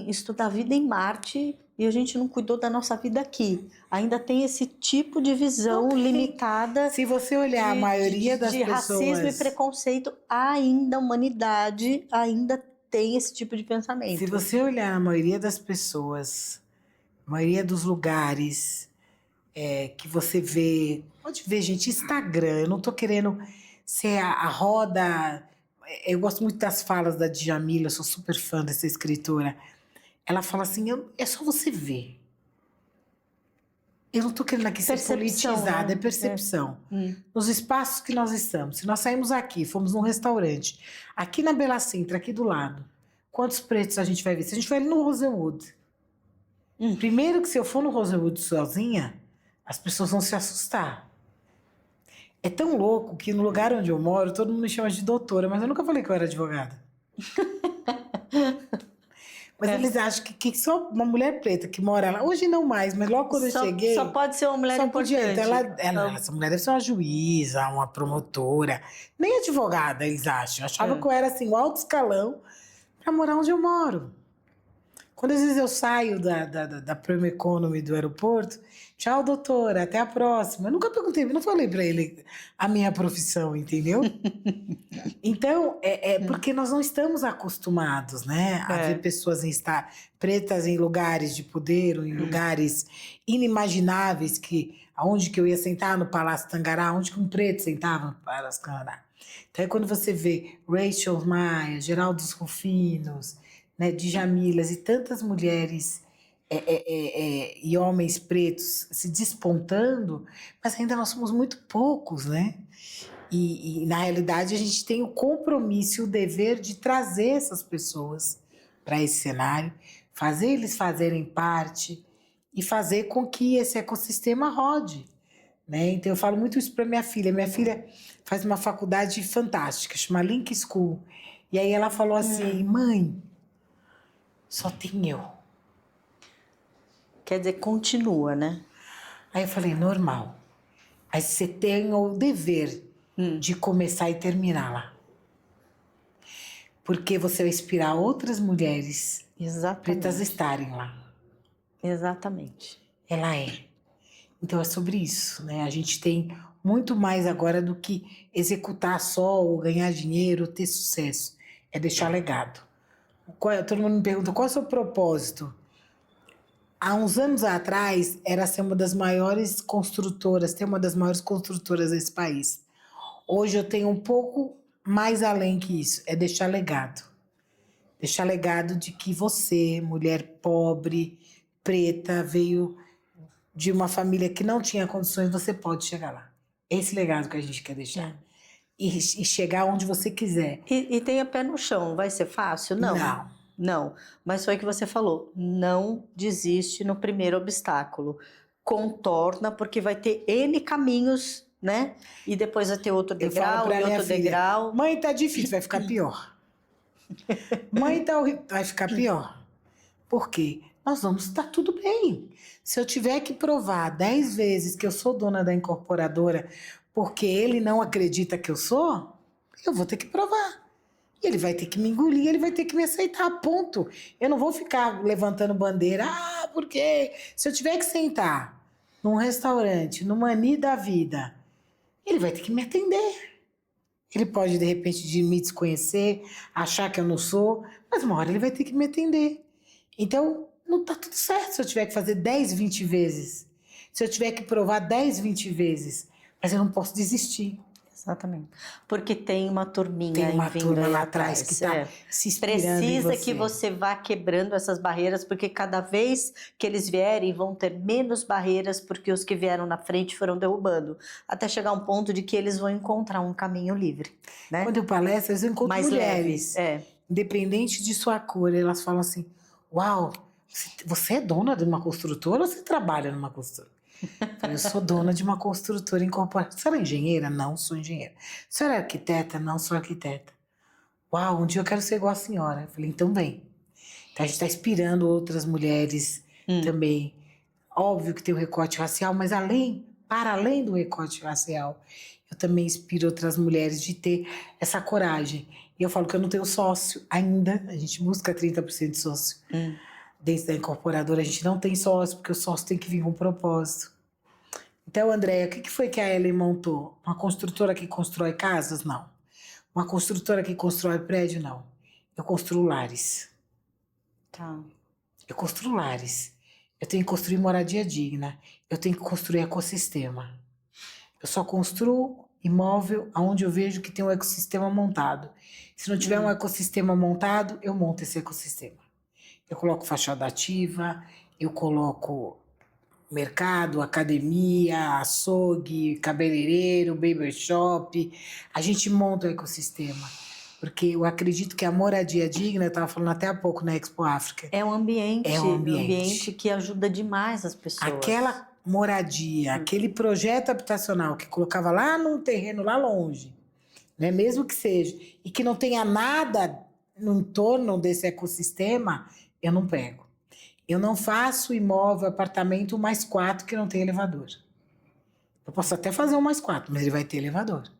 estudar a vida em Marte e a gente não cuidou da nossa vida aqui. Ainda tem esse tipo de visão limitada. Se você olhar a maioria das pessoas... De racismo e preconceito, ainda a humanidade ainda tem esse tipo de pensamento. Se você olhar a maioria das pessoas, a maioria dos lugares que você vê... Pode ver, gente, Instagram, eu não tô querendo ser a roda... Eu gosto muito das falas da Djamila, eu sou super fã dessa escritora. Ela fala assim, é só você ver. Eu não estou querendo aqui ser politizada, né? É percepção. Nos espaços que nós estamos. Se nós saímos aqui, fomos num restaurante, aqui na Bela Sintra, aqui do lado, quantos pretos a gente vai ver? Se a gente vai ali no Rosewood. Primeiro que se eu for no Rosewood sozinha, as pessoas vão se assustar. É tão louco que no lugar onde eu moro, todo mundo me chama de doutora, mas eu nunca falei que eu era advogada. Mas eles acham que só uma mulher preta que mora lá... Hoje não mais, mas logo quando eu cheguei... Só pode ser uma mulher importante. Essa mulher deve ser uma juíza, uma promotora. Nem advogada, eles acham. Achavam que eu era assim, o alto escalão para morar onde eu moro. Quando às vezes eu saio da Prime Economy do aeroporto, tchau, doutora, até a próxima. Eu nunca perguntei, não falei para ele a minha profissão, entendeu? Então, porque nós não estamos acostumados, né, a ver pessoas pretas em lugares de poder, ou em lugares inimagináveis, aonde que eu ia sentar no Palácio Tangará, onde que um preto sentava no Palácio Tangará. Então, é quando você vê Rachel Maia, Geraldo Rufinos, né, Djamilas e tantas mulheres e homens pretos se despontando, mas ainda nós somos muito poucos, né? E na realidade a gente tem o compromisso e o dever de trazer essas pessoas para esse cenário, fazer eles fazerem parte e fazer com que esse ecossistema rode, né? Então eu falo muito isso para minha filha. Minha filha faz uma faculdade fantástica, chama Link School. E aí ela falou assim, mãe, só tem eu. Quer dizer, continua, né? Aí eu falei, normal. Aí você tem o dever de começar e terminar lá. Porque você vai inspirar outras mulheres pretas a estarem lá. Exatamente. Ela é. Então é sobre isso, né? A gente tem muito mais agora do que executar só ou ganhar dinheiro, ou ter sucesso. É deixar legado. Todo mundo me pergunta, qual é o seu propósito? Há uns anos atrás, era ser uma das maiores construtoras, ter uma das maiores construtoras desse país. Hoje eu tenho um pouco mais além que isso, é deixar legado. Deixar legado de que você, mulher pobre, preta, veio de uma família que não tinha condições, você pode chegar lá. Esse legado que a gente quer deixar. E chegar onde você quiser. E tenha pé no chão, vai ser fácil? Não. Não, mas foi o que você falou, não desiste no primeiro obstáculo. Contorna, porque vai ter N caminhos, né? E depois vai ter outro degrau, e outro degrau. Mãe, tá difícil, vai ficar pior. Mãe, tá horrível, vai ficar pior. Por quê? Nós vamos estar tudo bem. Se eu tiver que provar 10 vezes que eu sou dona da incorporadora porque ele não acredita que eu sou, eu vou ter que provar. E ele vai ter que me engolir, ele vai ter que me aceitar, ponto. Eu não vou ficar levantando bandeira, porque se eu tiver que sentar num restaurante, no Mani da vida, ele vai ter que me atender. Ele pode, de repente, me desconhecer, achar que eu não sou, mas uma hora ele vai ter que me atender. Então, não tá tudo certo se eu tiver que fazer 10, 20 vezes. Se eu tiver que provar 10, 20 vezes. Mas eu não posso desistir. Exatamente. Porque tem uma turminha tem uma vindo turma aí lá atrás que está se inspirando Precisa em você. que você vá quebrando essas barreiras, porque cada vez que eles vierem vão ter menos barreiras, porque os que vieram na frente foram derrubando. Até chegar um ponto de que eles vão encontrar um caminho livre. Né? Quando eu palestro, eu encontro mais mulheres. leve, independente de sua cor, elas falam assim, uau, você é dona de uma construtora ou você trabalha numa construtora? Eu sou dona de uma construtora incorporada. A senhora é engenheira? Não, sou engenheira. A senhora é arquiteta? Não, sou arquiteta. Uau, um dia eu quero ser igual a senhora. Eu falei, então vem. Então a gente está inspirando outras mulheres também. Óbvio que tem o recorte racial, mas para além do recorte racial, eu também inspiro outras mulheres de ter essa coragem. E eu falo que eu não tenho sócio ainda. A gente busca 30% de sócio. Dentro da incorporadora a gente não tem sócio, porque o sócio tem que vir com um propósito. Então, Andréia, o que foi que a Ellen montou? Uma construtora que constrói casas? Não. Uma construtora que constrói prédio? Não. Eu construo lares. Tá. Eu construo lares. Eu tenho que construir moradia digna. Eu tenho que construir ecossistema. Eu só construo imóvel onde eu vejo que tem um ecossistema montado. Se não tiver um ecossistema montado, eu monto esse ecossistema. Eu coloco fachada ativa, eu coloco mercado, academia, açougue, cabeleireiro, barber shop. A gente monta o ecossistema. Porque eu acredito que a moradia digna, eu estava falando até há pouco na Expo África. É um ambiente, um ambiente que ajuda demais as pessoas. Aquela moradia, aquele projeto habitacional que colocava lá num terreno lá longe, né, mesmo que seja, e que não tenha nada no entorno desse ecossistema, eu não pego. Eu não faço imóvel, apartamento, mais 4 que não tem elevador. Eu posso até fazer um mais 4, mas ele vai ter elevador.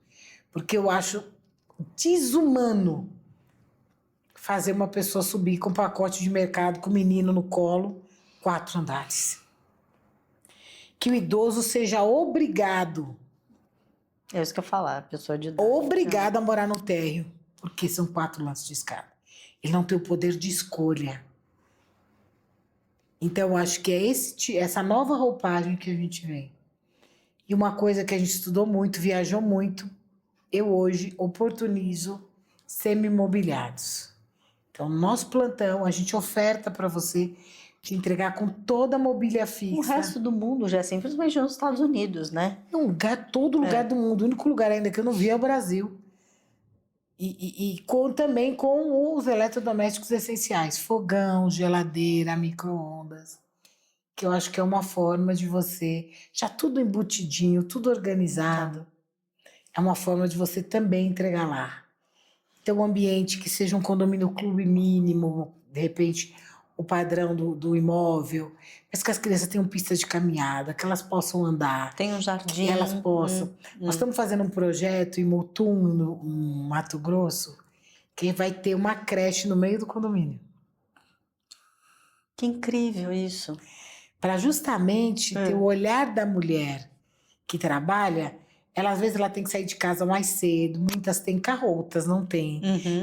Porque eu acho desumano fazer uma pessoa subir com um pacote de mercado, com o menino no colo, 4 andares. Que o idoso seja obrigado. É isso que eu ia falar, a pessoa de idade. Obrigado a morar no térreo, porque são 4 lances de escada. Ele não tem o poder de escolha. Então, eu acho que é essa nova roupagem que a gente vem. E uma coisa que a gente estudou muito, viajou muito, eu hoje oportunizo semi-imobiliários. Então, no nosso plantão, a gente oferta para você te entregar com toda a mobília fixa. O resto do mundo já é simplesmente nos Estados Unidos, né? Todo lugar do mundo. O único lugar ainda que eu não vi é o Brasil. Também com os eletrodomésticos essenciais. Fogão, geladeira, micro-ondas. Que eu acho que é uma forma de você... Já tudo embutidinho, tudo organizado. É uma forma de você também entregar lá. Então, um ambiente que seja um condomínio clube mínimo, de repente, o padrão do imóvel, mas que as crianças tenham pistas de caminhada, que elas possam andar. Tem um jardim. Que elas possam. Nós estamos fazendo um projeto em Mutum, no Mato Grosso, que vai ter uma creche no meio do condomínio. Que incrível isso. Para justamente ter o olhar da mulher que trabalha, ela às vezes ela tem que sair de casa mais cedo, muitas têm carro, outras não têm.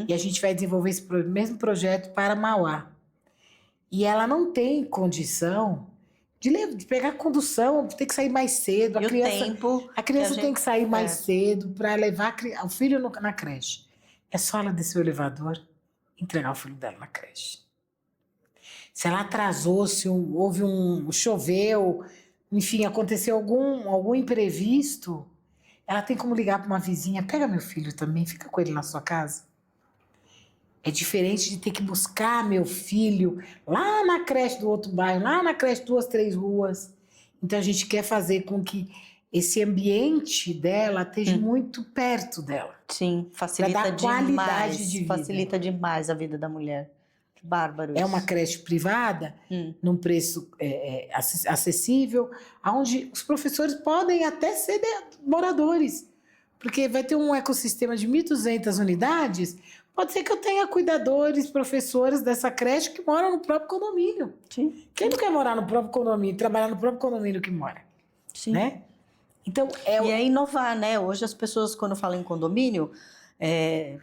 E a gente vai desenvolver esse mesmo projeto para Mauá. E ela não tem condição de pegar condução, tem que sair mais cedo. E A criança tem que sair mais cedo para levar o filho na creche. É só ela descer o elevador e entregar o filho dela na creche. Se ela atrasou, se houve choveu, enfim, aconteceu algum imprevisto, ela tem como ligar para uma vizinha, pega meu filho também, fica com ele na sua casa. É diferente de ter que buscar meu filho lá na creche do outro bairro, lá na creche 2, 3 ruas. Então a gente quer fazer com que esse ambiente dela esteja muito perto dela. Sim, facilita qualidade de vida. Facilita demais a vida da mulher. Bárbaro. É uma creche privada, num preço acessível, onde os professores podem até ser moradores, porque vai ter um ecossistema de 1.200 unidades. Pode ser que eu tenha cuidadores, professores dessa creche que moram no próprio condomínio. Sim. Quem não quer morar no próprio condomínio, trabalhar no próprio condomínio que mora? Sim. Né? Então, E é inovar, né? Hoje as pessoas, quando falam em condomínio,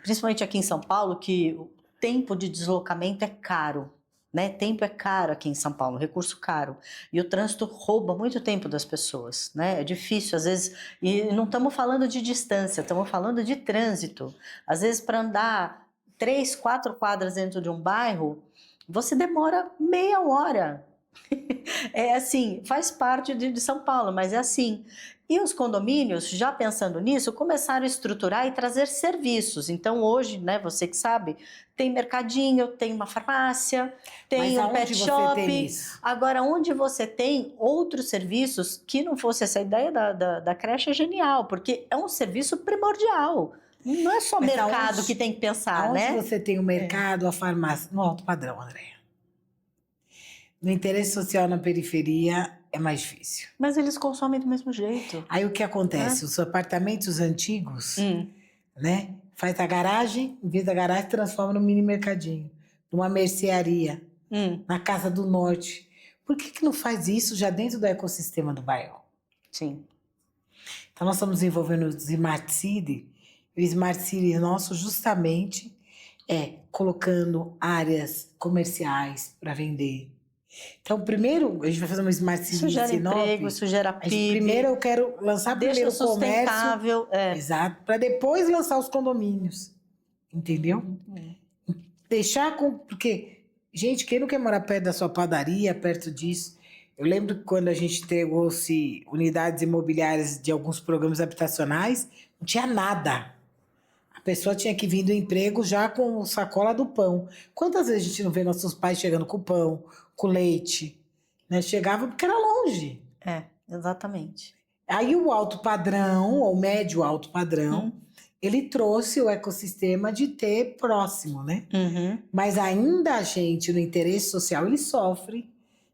principalmente aqui em São Paulo, que o tempo de deslocamento é caro, né? Tempo é caro aqui em São Paulo, recurso caro. E o trânsito rouba muito tempo das pessoas, né? É difícil, às vezes, e não estamos falando de distância, estamos falando de trânsito. Às vezes, para andar 3, 4 quadras dentro de um bairro, você demora meia hora. É assim, faz parte de São Paulo, mas é assim. E os condomínios, já pensando nisso, começaram a estruturar e trazer serviços. Então hoje, né, você que sabe, tem mercadinho, tem uma farmácia, tem um pet shop. Agora, onde você tem outros serviços, que não fosse essa ideia da creche, é genial, porque é um serviço primordial. Não é só mercado que tem que pensar, né? Onde você tem o mercado, a farmácia, no alto padrão, Andréia. No interesse social na periferia é mais difícil. Mas eles consomem do mesmo jeito. Aí o que acontece? Os apartamentos antigos, né? Faz a garagem, em vez da garagem, transforma num mini mercadinho, numa mercearia, na Casa do Norte. Por que não faz isso já dentro do ecossistema do bairro? Sim. Então nós estamos desenvolvendo o Smart City. O Smart City nosso justamente é colocando áreas comerciais para vender. Então, primeiro, a gente vai fazer uma Smart City. Isso gera emprego, isso gera PIB. Primeiro eu quero lançar primeiro o comércio. Exato, para depois lançar os condomínios. Entendeu? Deixar com... Porque, gente, quem não quer morar perto da sua padaria, perto disso... Eu lembro que quando a gente entregou-se unidades imobiliárias de alguns programas habitacionais, não tinha nada. A pessoa tinha que vir do emprego já com sacola do pão. Quantas vezes a gente não vê nossos pais chegando com pão, com leite, né? Chegava porque era longe. É, exatamente. Aí o alto padrão, ou médio alto padrão, ele trouxe o ecossistema de ter próximo, né? Mas ainda a gente, no interesse social, ele sofre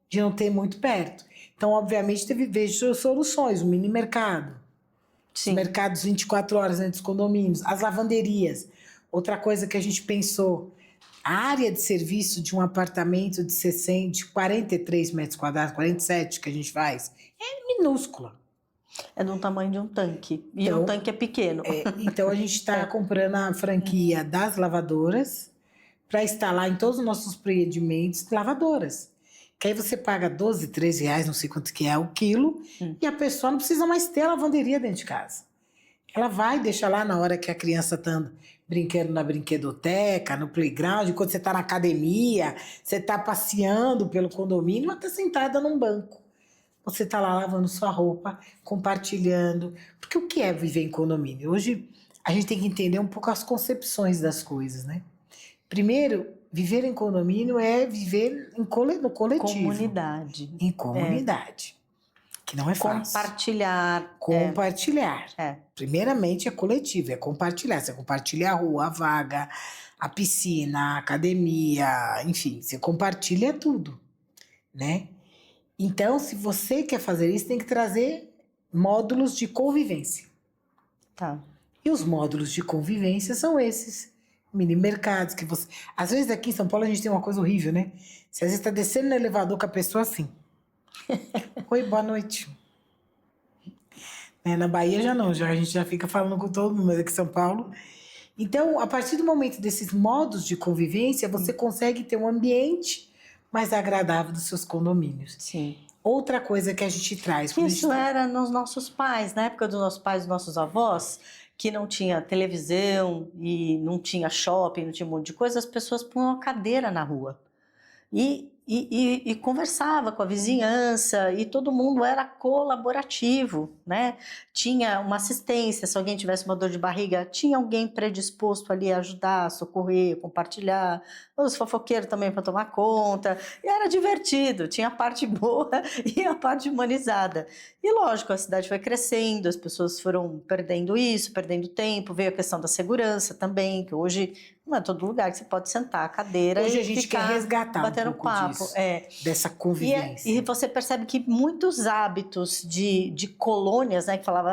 de não ter muito perto. Então, obviamente, vejo soluções, o mini mercado. Sim. Os mercados 24 horas dentro dos condomínios, as lavanderias. Outra coisa que a gente pensou, a área de serviço de um apartamento de 43 metros quadrados, 47 que a gente faz, é minúscula. É do tamanho de um tanque. E um tanque é pequeno. Então a gente está comprando a franquia das lavadoras para instalar em todos os nossos empreendimentos lavadoras. Que aí você paga 12, 13 reais, não sei quanto que é o quilo, e a pessoa não precisa mais ter a lavanderia dentro de casa. Ela vai deixar lá na hora que a criança está brincando na brinquedoteca, no playground, quando você está na academia, você está passeando pelo condomínio, ela está sentada num banco. Você está lá lavando sua roupa, compartilhando. Porque o que é viver em condomínio? Hoje a gente tem que entender um pouco as concepções das coisas, né? Primeiro, viver em condomínio é viver no coletivo. Comunidade. Em comunidade. que não é fácil. Compartilhar. Compartilhar. É. Primeiramente é coletivo, é compartilhar. Você compartilha a rua, a vaga, a piscina, a academia, enfim, você compartilha tudo, né? Então, se você quer fazer isso, tem que trazer módulos de convivência. Tá. E os módulos de convivência são esses mini mercados que você... Às vezes aqui em São Paulo a gente tem uma coisa horrível, né? Você às vezes está descendo no elevador com a pessoa assim. Oi, boa noite. Na Bahia já não, a gente já fica falando com todo mundo, mas aqui em São Paulo... Então, a partir do momento desses modos de convivência, você consegue ter um ambiente mais agradável dos seus condomínios. Sim. Outra coisa que a gente traz... Que isso era nos nossos pais, na época dos nossos pais, dos nossos avós, que não tinha televisão e não tinha shopping, não tinha um monte de coisa, as pessoas punham uma cadeira na rua. E conversava com a vizinhança e todo mundo era colaborativo, né? Tinha uma assistência, se alguém tivesse uma dor de barriga, tinha alguém predisposto ali a ajudar, socorrer, compartilhar, os fofoqueiros também para tomar conta, e era divertido, tinha a parte boa e a parte humanizada. E lógico, a cidade foi crescendo, as pessoas foram perdendo isso, perdendo tempo, veio a questão da segurança também, que hoje não é todo lugar que você pode sentar a cadeira hoje e a gente ficar quer resgatar batendo um pouco papo. disso, É. dessa convivência. E você percebe que muitos hábitos de colônias, né, que falava,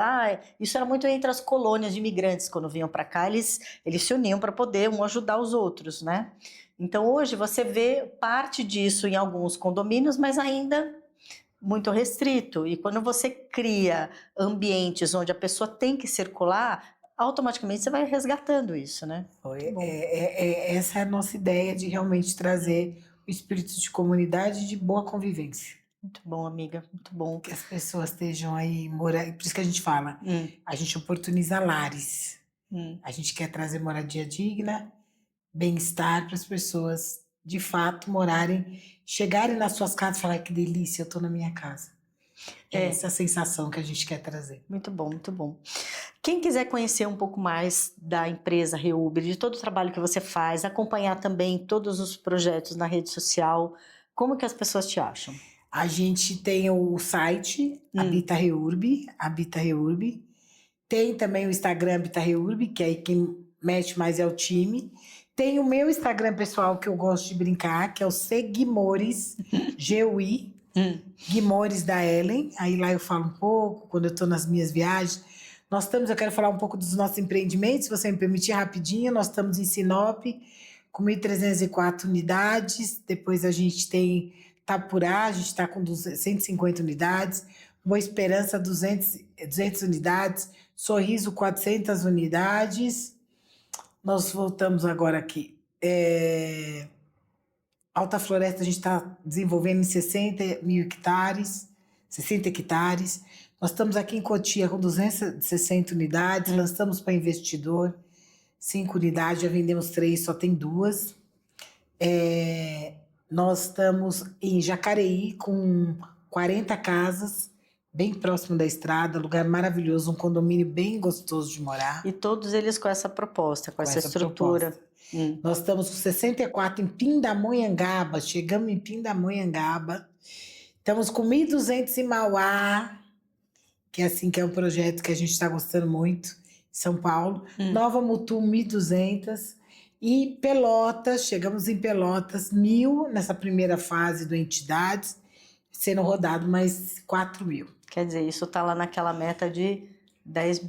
isso era muito entre as colônias de imigrantes, quando vinham para cá, eles se uniam para poder um ajudar os outros, né? Então hoje você vê parte disso em alguns condomínios, mas ainda muito restrito. E quando você cria ambientes onde a pessoa tem que circular, automaticamente você vai resgatando isso, né? Essa é a nossa ideia de realmente trazer o espírito de comunidade e de boa convivência. Muito bom, amiga, muito bom. Que as pessoas estejam aí morando. Por isso que a gente fala, a gente oportuniza lares. A gente quer trazer moradia digna, bem-estar para as pessoas, de fato, morarem, chegarem nas suas casas e falar que delícia, eu estou na minha casa. É essa a sensação que a gente quer trazer. Muito bom, muito bom. Quem quiser conhecer um pouco mais da empresa Reuber, de todo o trabalho que você faz, acompanhar também todos os projetos na rede social, como que as pessoas te acham? A gente tem o site Habita Reurb. Tem também o Instagram Habita Reurb, que aí quem mexe mais é o time. Tem o meu Instagram pessoal, que eu gosto de brincar, que é o Seguimores, G-U-I, Guimores da Ellen. Aí lá eu falo um pouco, quando eu estou nas minhas viagens. Eu quero falar um pouco dos nossos empreendimentos, se você me permitir rapidinho. Nós estamos em Sinop, com 1.304 unidades. Depois a gente tem Tapurá, a gente está com 150 unidades. Boa Esperança, 200 unidades. Sorriso, 400 unidades. Nós voltamos agora aqui. Alta Floresta, a gente está desenvolvendo em 60 hectares. Nós estamos aqui em Cotia com 260 unidades, lançamos para investidor 5 unidades, já vendemos 3, só tem 2. Nós estamos em Jacareí com 40 casas, bem próximo da estrada, lugar maravilhoso, um condomínio bem gostoso de morar. E todos eles com essa proposta, com essa estrutura. Nós estamos com 64 em Pindamonhangaba, chegamos em Pindamonhangaba. Estamos com 1.200 em Mauá, que é um projeto que a gente está gostando muito, em São Paulo. Nova Mutum, 1.200. E Pelotas, chegamos em Pelotas, 1.000 nessa primeira fase do Entidades, sendo rodado mais 4.000. Quer dizer, isso está lá naquela meta de 10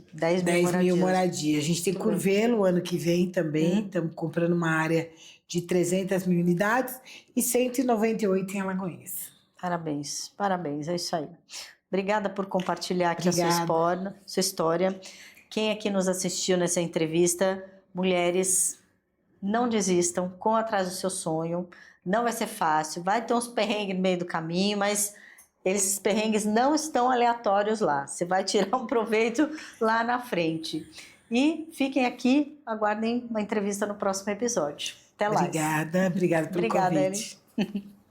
mil moradias. A gente tem Curvelo ano que vem também, estamos comprando uma área de 300 mil unidades e 198 em Alagoinhas. Parabéns, parabéns, é isso aí. Obrigada por compartilhar aqui a sua história. Quem aqui nos assistiu nessa entrevista, mulheres, não desistam, corram atrás do seu sonho. Não vai ser fácil, vai ter uns perrengues no meio do caminho, mas esses perrengues não estão aleatórios lá. Você vai tirar um proveito lá na frente. E fiquem aqui, aguardem uma entrevista no próximo episódio. Até lá. Obrigada pelo convite. Ellen.